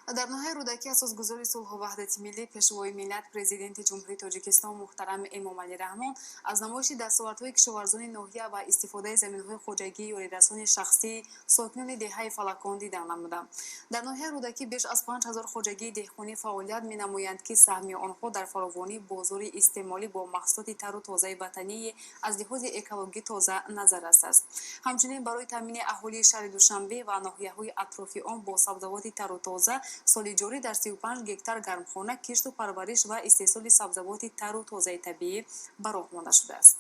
در ناحیه رودکی اساسگذار صلح و وحدت ملی پیشوای ملت پرزیدنت جمهوری تاجیکستان محترم امامعلی رحمان از نمایش دستاوردهای کشاورزانی ناحیه و استفاده زمین‌های خودجگی یا رسانه شخصی ساکنان دهه فلکان دیدن نمودند. در ناحیه رودکی بیش از 5000 خودجگی دهقانی فعالیت می‌نمایند که سهم آنها در فراوانی بازار استعمالی با محصولات تر و تازه وطنی از لحاظ اکولوژی تازه نظر است. همچنین برای تامین اهالی شهر دوشنبه و ناحیه‌های اطراف آن با سبزوات تر و تازه سال جاری در 35 گکتار گرمخانه کشت و پرورش و استحصال سبزوات تر و تازه طبیعی براه مانده شده است.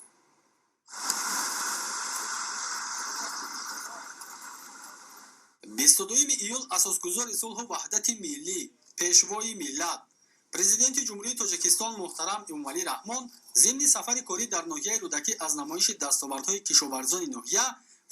22 ایول اساسگذار صلح و وحدت ملی پیشوای ملت پرزیدنت جمهوری تاجیکستان محترم امامعلی رحمان ضمن سفر کاری در ناحیه رودکی از نمایش دستاوردهای کشاورزانی ناحیه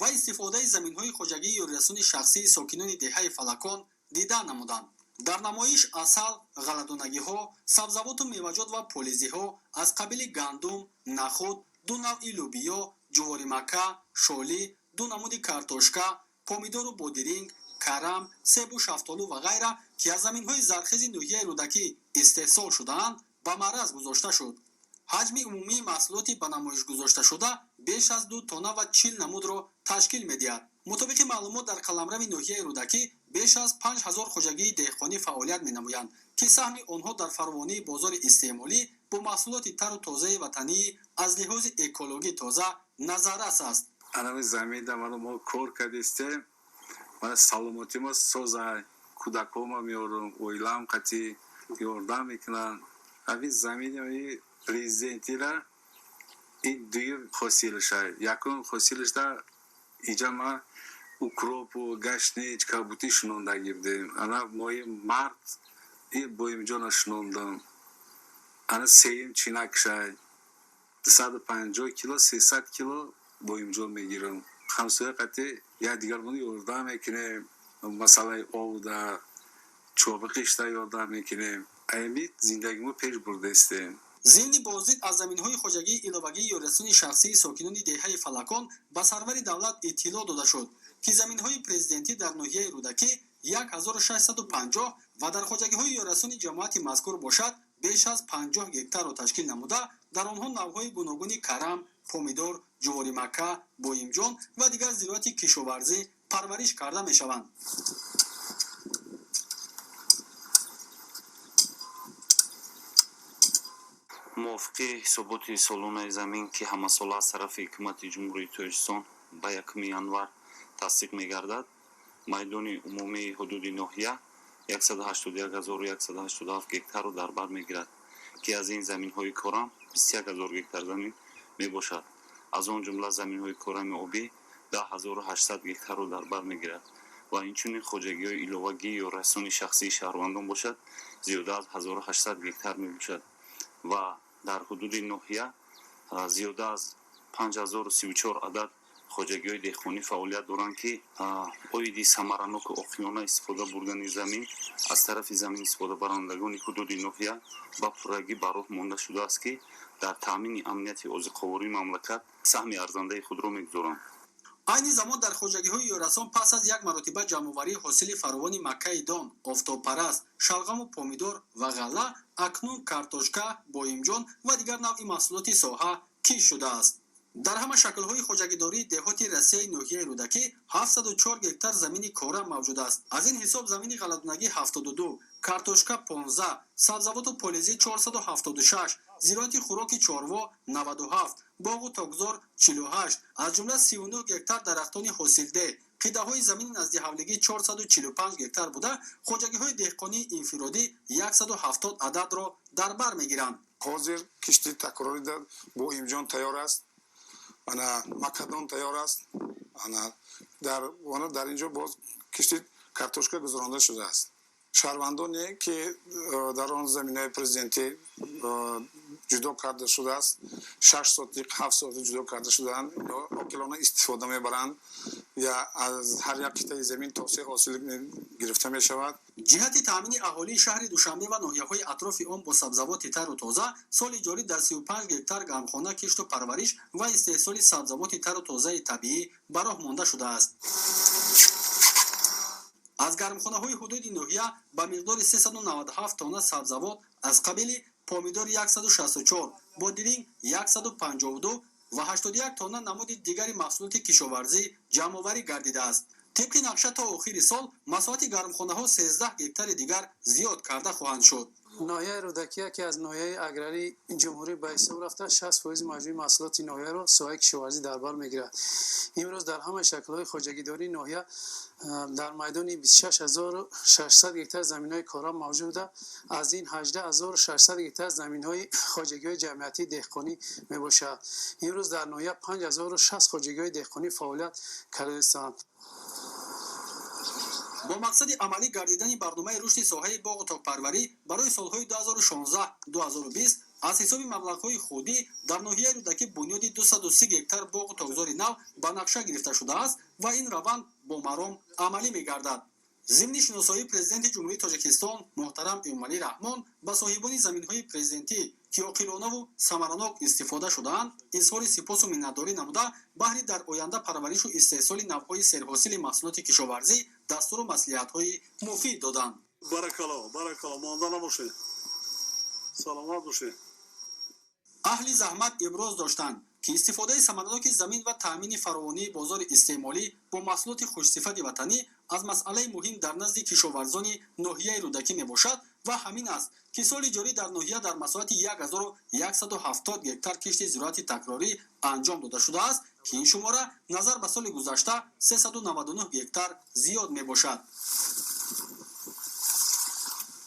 و استفاده زمین‌های خودجگی یا رسانه شخصی ساکنان دهه فلکان دیدن نمودند. در نمایش اصل، غله‌دانگی‌ها، سبزوات و میوه‌جات و پولیزی‌ها از قبیل گندم، نخود، دو نوع لوبیا، جواری مکه، شالی، دو نمود کارتوشکا، پومیدور و بادرینگ، کرم، سیب و شفتالو و غیره که از زمین‌های زرخیز ناحیه رودکی استحصال شده‌اند به معرض گذاشته شد. حجم عمومی محصولات به نمایش گذاشته شده بیش از 2 تن و 40 نمود را تشکیل می‌دهد. مطابق معلومات در قلمرو ناحیه رودکی بیش از 5000 خودجگی دهقانی فعالیت می‌نمایند که سهم آنها در فراوانی بازار استعمالی با محصولات تر و تازه وطنی از لحاظ اکولوژی تازه نظررس است. انا زمین در ما کار کردیم من سلامتی ما سازه کودکام میارم اویلام قطعی یاردم میکنن همین زمین پرزیدنتی را این دوی خاصیلش های یکون خاصیلش در اینجا ما اوکروپ و گشنی کبوتی شنونده گیردیم انا مای مرد این بایم جان شنوندم انا سیم چینک شای 250 کیلو 300 کیلو بایم جان میگیرم خمسوی قطعی یا دیگر بانی یاردم میکنه مسئله آو در چوبقیش در یاردم میکنه ایمی زندگی ما پیش برده استیم. ضمن بازدید از زمین‌های خودجگی علاوگی یا رسانه شخصی ساکنان دهه فلکان به سرور دولت اطلاع داده شد که زمین‌های پرزیدنتی در ناحیه رودکی 1650 و در خودجگی‌های یا رسانه جماعت مذکور باشد بیش از 50 گکتار را تشکیل نموده در آنها نوع‌های گوناگون کرم، پومیدور، جواری مکه، بویمجان و دیگر زراعت کشاورزی پرورش کرده می‌شوند. موافقه حسابات سالانه زمین که همه ساله از طرف حکومت جمهوری تاجیکستان به 1 ینوار تصدیق می‌گردد میدان عمومی حدود ناحیه 181187 گکتار را در بر می‌گیرد که از این زمین‌های کارم 21000 گکتار زمین میباشد. از آن جمله زمین‌های کارم آبی 10800 گکتار را در بر می‌گیرد و اینچنین خودجگی‌های علاوگی یا رسانه شخصی شهروندان باشد زیاده از 1800 گکتار میباشد و در حدود ناحیه زیاده از 5034 عدد خودجگی‌های دهقانی فعالیت دارند که عاید ثمراناک عاقلانه استفاده بردن زمین از طرف زمین استفاده برندگان حدود ناحیه با پورگی براه مانده شده است که در تامین امنیت اوزقواری مملکت سهم ارزنده خود را می‌گذارند. این زمان در خودجگی‌های یورسان پس از یک مرتبه جمع‌آوری حاصل فراوانی مکه دان، آفتابپرست، شلغم و پومیدور و غله اکنون کارتوشکا، بویمجان و دیگر نوع محصولات ساحه کش شده است. در همه شکل‌های خودجگی‌داری دهات رسیه ناحیه رودکی 704 گکتار زمین کاره موجود است. از این حساب زمین غله‌دانگی 72، کارتوشکا 15، سبزوات و پولیزی 476، زراعت خوراک چاروا 97، باغ و تاکزار 48، از جمله 39 گکتار درختان حاصلده، قیده‌های زمین نزد حولگی 445 گکتار بوده، خودجگی‌های دهقانی انفرادی 170 عدد را در بر می‌گیرند. حاضر کشتی تکراری با امجان تیار است. انا مکدون تیار است. انا در اینجا باز کشتی کارتوشکا گذرانده شده است. شهروندانی که در آن زمینه پرزیدنتی جدا کرده شده است 6 ساعت 7 ساعت جدا کرده شده‌اند یا عاقلانه استفاده می‌برند یا از هر یک قطعه زمین توسعه حاصل گرفته می‌شود. جهت تامین اهالی شهر دوشنبه و ناحیه‌های اطراف آن با سبزوات تر و تازه سال جاری در 35 گکتار گرمخانه کشت و پرورش و استحصال سبزوات تر و تازه طبیعی براه مانده شده است. аз гармхонаҳои ҳудуди ноҳия ба миқдори 397 тонна сабзавот аз қабили помидор 164, бодиринг 152 ва 81 тонна намуди дигари маҳсулоти кишоварзӣ ҷамъоварӣ гардидааст. طبق نقشه تا آخر سال مساحت گرمخانه‌ها 13 گکتار دیگر زیاد کرده خواهند شد. ноҳияи Рудакӣ که از ноҳияи аграрии ҷумҳурӣ ба ҳисоб рафта 60% маҷмӯи маҳсулоти ноҳияро соҳаи кишоварзӣ дар бар мегирад. имрӯз дар ҳама шаклҳои хоҷагидории ноҳия дар майдони 26600 гектар заминҳои кора мавҷуд буда, аз ин 18600 гектар заминҳои хоҷагиҳои ҷамъиятии деҳқонӣ мебошад. имрӯз дар ноҳия 5060 хоҷагиҳои деҳқонӣ фаъолият кардааст. با مقصد عملی گردیدن برنامه رشد ساحه باغ و تاکپروری برای سالهای 2016-2020 از حساب مبلغ‌های خودی در ناحیه رودکی بنیاد 230 گکتار باغ و تاکزاری نو به نقشه گرفته شده است و این روند با مرام عملی می‌گردد. ضمن شناسایی پرزیدنت جمهوری تاجیکستان محترم امامعلی رحمان به صاحبان زمین‌های پرزیدنتی که عاقلانه و ثمراناک استفاده شده‌اند اظهار سپاس و منتداری نموده بهر در آینده پرورش و استحصال نوع‌های سرحاصل محصولات کشاورزی دستور و مصلحت‌های مفید دادند. بارکالله مانده نباشید. سلامت باشید. اهل زحمت ابراز داشتند که استفاده ثمراناک زمین و تامین فراوانی بازار استعمالی با محصولات خوش‌صفت وطنی از مسئله مهم در نزد کشاورزان ناحیه رودکی میباشد و همین است که سال جاری در ناحیه در مساحت 1170 گکتار کشت زراعت تکراری انجام داده شده است که این شماره نظر به سال گذشته 399 گکتار زیاد میباشد.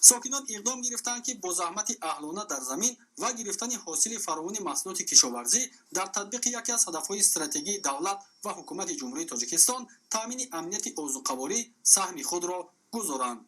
ساکنان اقدام گرفتند که با زحمت اهلانه در زمین و گرفتن حاصل فراوان محصولات کشاورزی در تطبیق یکی از هدفهای استراتژی دولت و حکومت جمهوری تاجیکستان تامین امنیت اوضاع قواری سهم خود را گذارند.